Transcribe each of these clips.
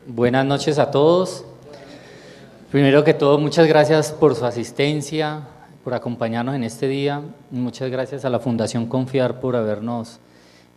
Buenas noches a todos. Primero que todo, muchas gracias por su asistencia, por acompañarnos en este día. Muchas gracias a la Fundación Confiar por habernos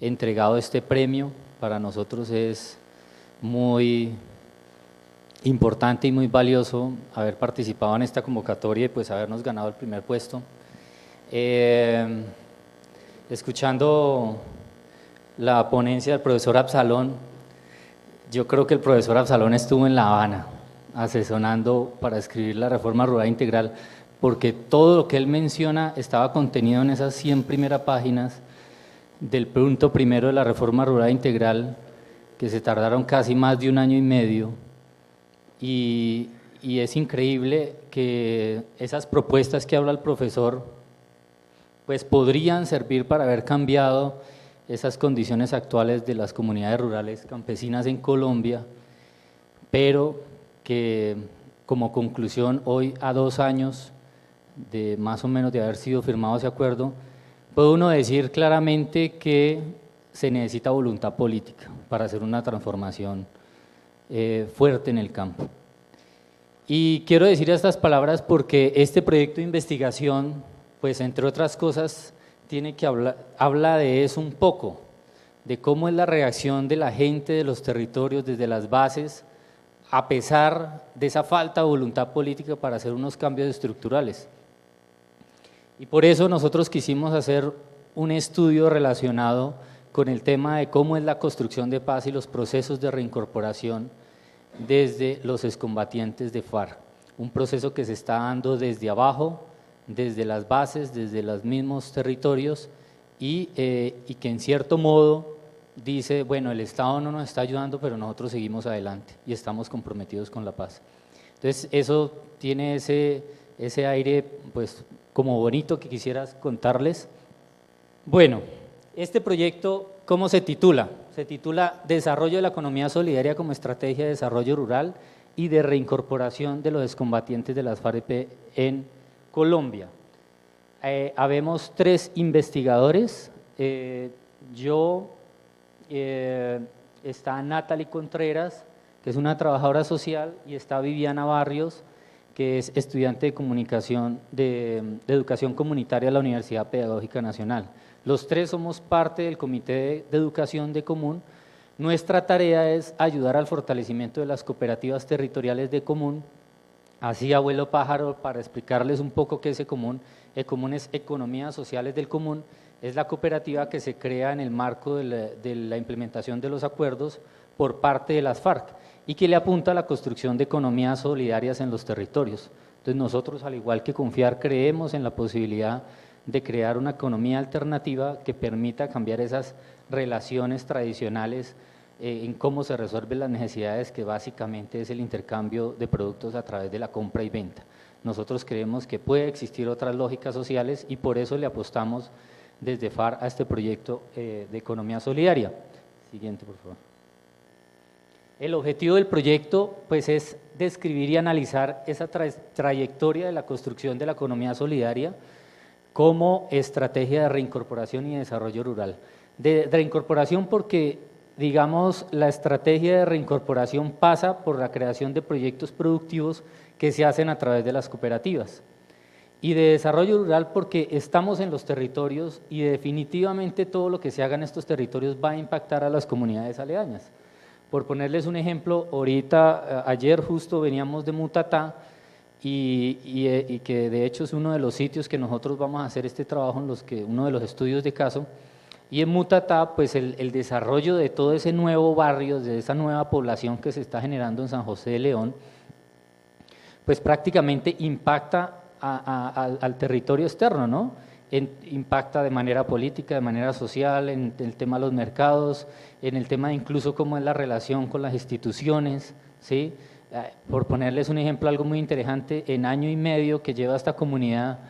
entregado este premio. Para nosotros es muy importante y muy valioso haber participado en esta convocatoria y pues habernos ganado el primer puesto. Escuchando la ponencia del profesor Absalón, yo creo que el profesor Absalón estuvo en La Habana asesorando para escribir la reforma rural integral, porque todo lo que él menciona estaba contenido en esas 100 primeras páginas del punto primero de la reforma rural integral, que se tardaron casi más de un año y medio, y es increíble que esas propuestas que habla el profesor pues podrían servir para haber cambiado esas condiciones actuales de las comunidades rurales campesinas en Colombia, pero que como conclusión hoy, a 2 años de más o menos de haber sido firmado ese acuerdo, puede uno decir claramente que se necesita voluntad política para hacer una transformación fuerte en el campo. Y quiero decir estas palabras porque este proyecto de investigación, pues entre otras cosas, habla de eso un poco, de cómo es la reacción de la gente de los territorios desde las bases, a pesar de esa falta de voluntad política para hacer unos cambios estructurales. Y por eso nosotros quisimos hacer un estudio relacionado con el tema de cómo es la construcción de paz y los procesos de reincorporación desde los excombatientes de FARC, un proceso que se está dando desde abajo, desde las bases, desde los mismos territorios y que en cierto modo dice, bueno, el Estado no nos está ayudando, pero nosotros seguimos adelante y estamos comprometidos con la paz. Entonces eso tiene ese aire pues como bonito que quisieras contarles. Bueno, este proyecto, ¿cómo se titula? Se titula Desarrollo de la economía solidaria como estrategia de desarrollo rural y de reincorporación de los excombatientes de las FARC en Colombia. Habemos 3 investigadores, está Natalie Contreras, que es una trabajadora social, y está Viviana Barrios, que es estudiante de comunicación de educación comunitaria de la Universidad Pedagógica Nacional. Los 3 somos parte del Comité de Educación de Común. Nuestra tarea es ayudar al fortalecimiento de las cooperativas territoriales de Común. Así, abuelo pájaro, para explicarles un poco qué es Ecomún. Ecomún es Economías Sociales del Común, es la cooperativa que se crea en el marco de la implementación de los acuerdos por parte de las FARC y que le apunta a la construcción de economías solidarias en los territorios. Entonces nosotros, al igual que Confiar, creemos en la posibilidad de crear una economía alternativa que permita cambiar esas relaciones tradicionales en cómo se resuelven las necesidades, que básicamente es el intercambio de productos a través de la compra y venta. Nosotros creemos que puede existir otras lógicas sociales y por eso le apostamos desde FARC a este proyecto de economía solidaria. Siguiente, por favor. El objetivo del proyecto pues, es describir y analizar esa trayectoria de la construcción de la economía solidaria como estrategia de reincorporación y desarrollo rural. De reincorporación porque, digamos, la estrategia de reincorporación pasa por la creación de proyectos productivos que se hacen a través de las cooperativas. Y de desarrollo rural porque estamos en los territorios y definitivamente todo lo que se haga en estos territorios va a impactar a las comunidades aledañas. Por ponerles un ejemplo, ayer justo veníamos de Mutatá y que de hecho es uno de los sitios que nosotros vamos a hacer este trabajo, uno de los estudios de caso. Y en Mutatá, pues el desarrollo de todo ese nuevo barrio, de esa nueva población que se está generando en San José de León, pues prácticamente impacta al territorio externo, ¿no? Impacta de manera política, de manera social, en el tema de los mercados, en el tema de incluso cómo es la relación con las instituciones, ¿sí? Por ponerles un ejemplo, algo muy interesante, en año y medio que lleva esta comunidad,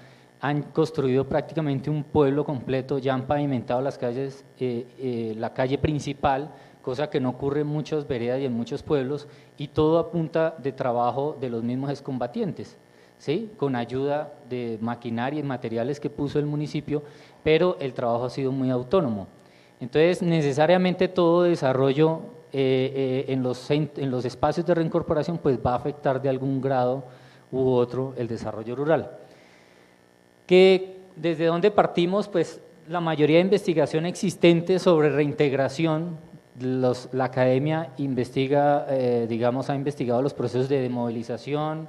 han construido prácticamente un pueblo completo, ya han pavimentado las calles, la calle principal, cosa que no ocurre en muchas veredas y en muchos pueblos, y todo a punta de trabajo de los mismos excombatientes, ¿sí? Con ayuda de maquinaria y materiales que puso el municipio, pero el trabajo ha sido muy autónomo. Entonces, necesariamente todo desarrollo en los espacios de reincorporación pues va a afectar de algún grado u otro el desarrollo rural. ¿Desde dónde partimos? Pues la mayoría de investigación existente sobre reintegración, la academia investiga, digamos, ha investigado los procesos de demovilización,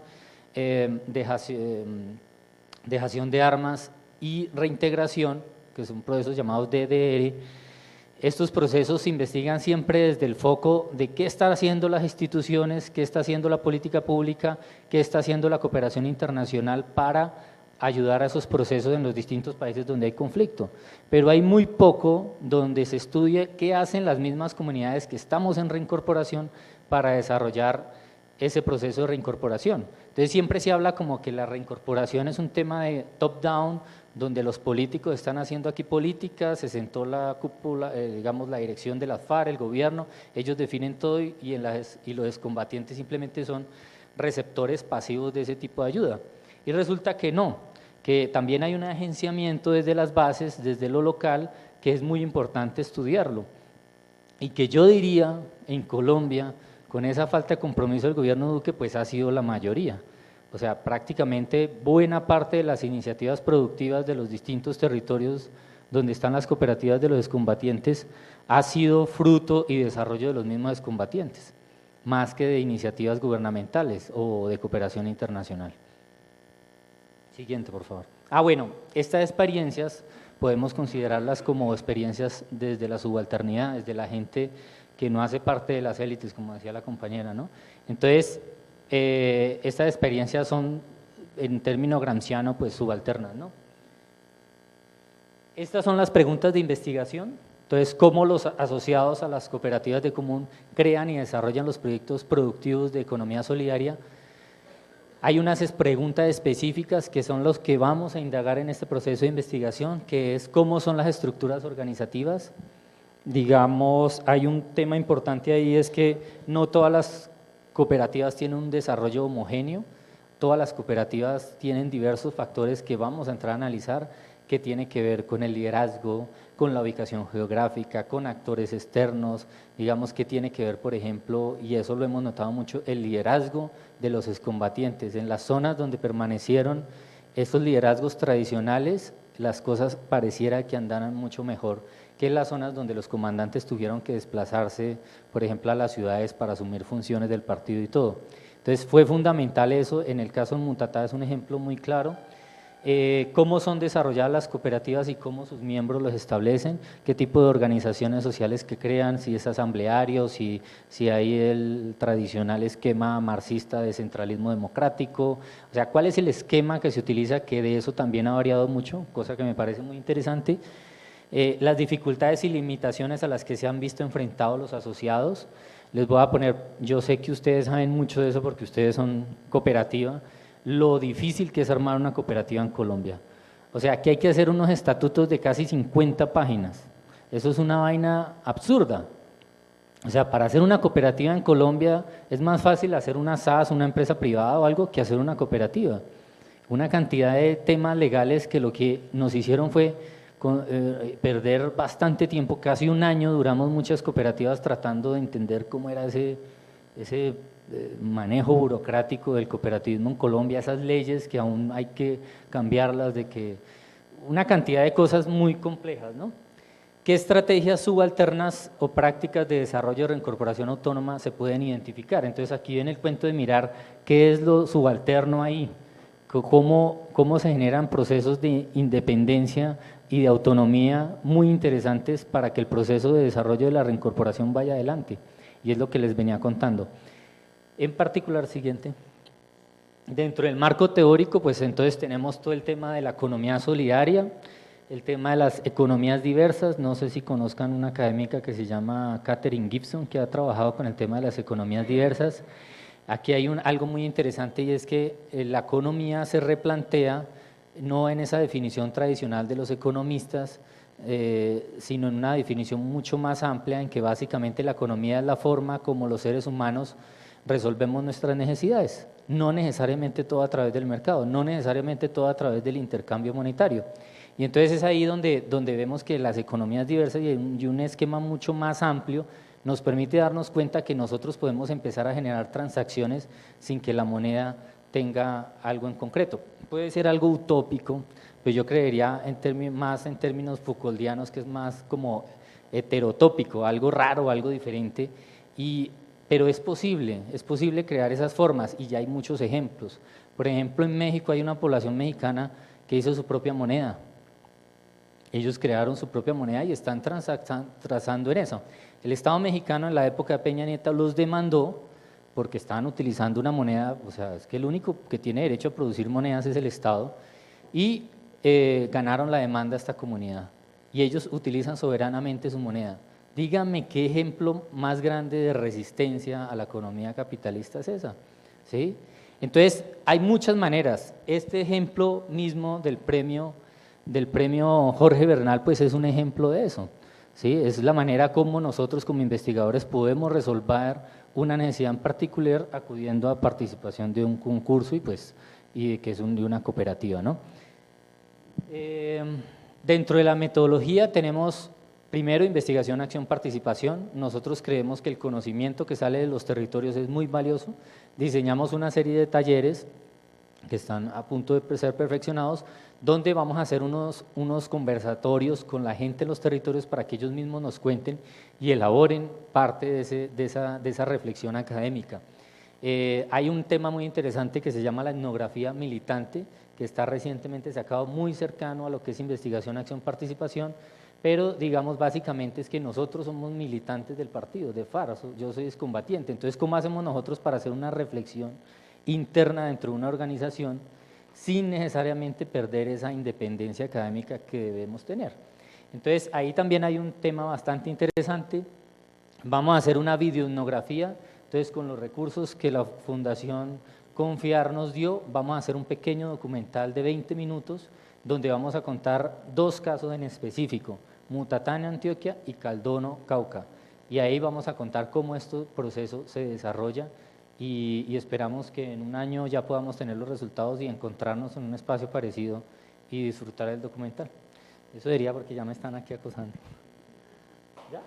dejación de armas y reintegración, que son procesos llamados DDR. Estos procesos se investigan siempre desde el foco de qué están haciendo las instituciones, qué está haciendo la política pública, qué está haciendo la cooperación internacional para ayudar a esos procesos en los distintos países donde hay conflicto. Pero hay muy poco donde se estudie qué hacen las mismas comunidades que estamos en reincorporación para desarrollar ese proceso de reincorporación. Entonces siempre se habla como que la reincorporación es un tema de top-down, donde los políticos están haciendo aquí política, se sentó la cúpula, digamos la dirección de la FARC, el gobierno, ellos definen todo y los excombatientes simplemente son receptores pasivos de ese tipo de ayuda. Y resulta que no, que también hay un agenciamiento desde las bases, desde lo local, que es muy importante estudiarlo. Y que yo diría, en Colombia, con esa falta de compromiso del gobierno Duque, pues ha sido la mayoría. O sea, prácticamente buena parte de las iniciativas productivas de los distintos territorios donde están las cooperativas de los excombatientes ha sido fruto y desarrollo de los mismos excombatientes, más que de iniciativas gubernamentales o de cooperación internacional. Siguiente, por favor. Bueno, estas experiencias podemos considerarlas como experiencias desde la subalternidad, desde la gente que no hace parte de las élites, como decía la compañera, ¿no? Entonces, estas experiencias son, en término gramsciano, pues subalternas, ¿no? Estas son las preguntas de investigación. Entonces, cómo los asociados a las cooperativas de común crean y desarrollan los proyectos productivos de economía solidaria. Hay unas preguntas específicas que son los que vamos a indagar en este proceso de investigación, que es cómo son las estructuras organizativas. Digamos, hay un tema importante ahí, es que no todas las cooperativas tienen un desarrollo homogéneo, todas las cooperativas tienen diversos factores que vamos a entrar a analizar, que tiene que ver con el liderazgo, con la ubicación geográfica, con actores externos, digamos que tiene que ver, por ejemplo, y eso lo hemos notado mucho, el liderazgo de los excombatientes. En las zonas donde permanecieron estos liderazgos tradicionales, las cosas pareciera que andaran mucho mejor que en las zonas donde los comandantes tuvieron que desplazarse, por ejemplo, a las ciudades para asumir funciones del partido y todo. Entonces fue fundamental eso, en el caso de Mutatá es un ejemplo muy claro, cómo son desarrolladas las cooperativas y cómo sus miembros los establecen, qué tipo de organizaciones sociales que crean, si es asambleario, si hay el tradicional esquema marxista de centralismo democrático, o sea, cuál es el esquema que se utiliza, que de eso también ha variado mucho, cosa que me parece muy interesante. Las dificultades y limitaciones a las que se han visto enfrentados los asociados. Les voy a poner, yo sé que ustedes saben mucho de eso porque ustedes son cooperativa, lo difícil que es armar una cooperativa en Colombia. O sea, aquí hay que hacer unos estatutos de casi 50 páginas. Eso es una vaina absurda. O sea, para hacer una cooperativa en Colombia es más fácil hacer una SAS, una empresa privada o algo, que hacer una cooperativa. Una cantidad de temas legales que lo que nos hicieron fue perder bastante tiempo, casi un año duramos muchas cooperativas tratando de entender cómo era ese manejo burocrático del cooperativismo en Colombia, esas leyes que aún hay que cambiarlas, una cantidad de cosas muy complejas, ¿no? ¿Qué estrategias subalternas o prácticas de desarrollo de reincorporación autónoma se pueden identificar? Entonces aquí viene el cuento de mirar qué es lo subalterno ahí, cómo se generan procesos de independencia y de autonomía muy interesantes para que el proceso de desarrollo de la reincorporación vaya adelante, y es lo que les venía contando. En particular, siguiente. Dentro del marco teórico, pues entonces tenemos todo el tema de la economía solidaria, el tema de las economías diversas. No sé si conozcan una académica que se llama Katherine Gibson, que ha trabajado con el tema de las economías diversas. Aquí hay algo muy interesante, y es que la economía se replantea no en esa definición tradicional de los economistas, sino en una definición mucho más amplia, en que básicamente la economía es la forma como los seres humanos resolvemos nuestras necesidades, no necesariamente todo a través del mercado, no necesariamente todo a través del intercambio monetario. Y entonces es ahí donde vemos que las economías diversas y un esquema mucho más amplio nos permite darnos cuenta que nosotros podemos empezar a generar transacciones sin que la moneda tenga algo en concreto. Puede ser algo utópico, pues yo creería más en términos Foucauldianos, que es más como heterotópico, algo raro, algo diferente, pero es posible crear esas formas y ya hay muchos ejemplos. Por ejemplo, en México hay una población mexicana que hizo su propia moneda. Ellos crearon su propia moneda y están trazando en eso. El Estado mexicano en la época de Peña Nieto los demandó porque estaban utilizando una moneda, o sea, es que el único que tiene derecho a producir monedas es el Estado, y ganaron la demanda a esta comunidad. Y ellos utilizan soberanamente su moneda. Díganme qué ejemplo más grande de resistencia a la economía capitalista es esa, ¿sí? Entonces, hay muchas maneras. Este ejemplo mismo del premio Jorge Bernal, pues es un ejemplo de eso, ¿sí? Es la manera como nosotros como investigadores podemos resolver una necesidad en particular acudiendo a participación de un concurso y que es de una cooperativa, ¿no? Dentro de la metodología tenemos primero investigación, acción, participación. Nosotros creemos que el conocimiento que sale de los territorios es muy valioso. Diseñamos una serie de talleres que están a punto de ser perfeccionados, donde vamos a hacer unos conversatorios con la gente en los territorios para que ellos mismos nos cuenten y elaboren parte de esa reflexión académica. Hay un tema muy interesante que se llama la etnografía militante, que está recientemente sacado muy cercano a lo que es investigación, acción, participación, pero digamos básicamente es que nosotros somos militantes del partido, de FARC, yo soy excombatiente, entonces ¿cómo hacemos nosotros para hacer una reflexión interna dentro de una organización sin necesariamente perder esa independencia académica que debemos tener? Entonces ahí también hay un tema bastante interesante. Vamos a hacer una videoetnografía, entonces con los recursos que la Fundación Confiar nos dio, vamos a hacer un pequeño documental de 20 minutos donde vamos a contar dos casos en específico, Mutatán, Antioquia y Caldono, Cauca, y ahí vamos a contar cómo este proceso se desarrolla y esperamos que en un año ya podamos tener los resultados y encontrarnos en un espacio parecido y disfrutar del documental. Eso diría porque ya me están aquí acosando. ¿Ya?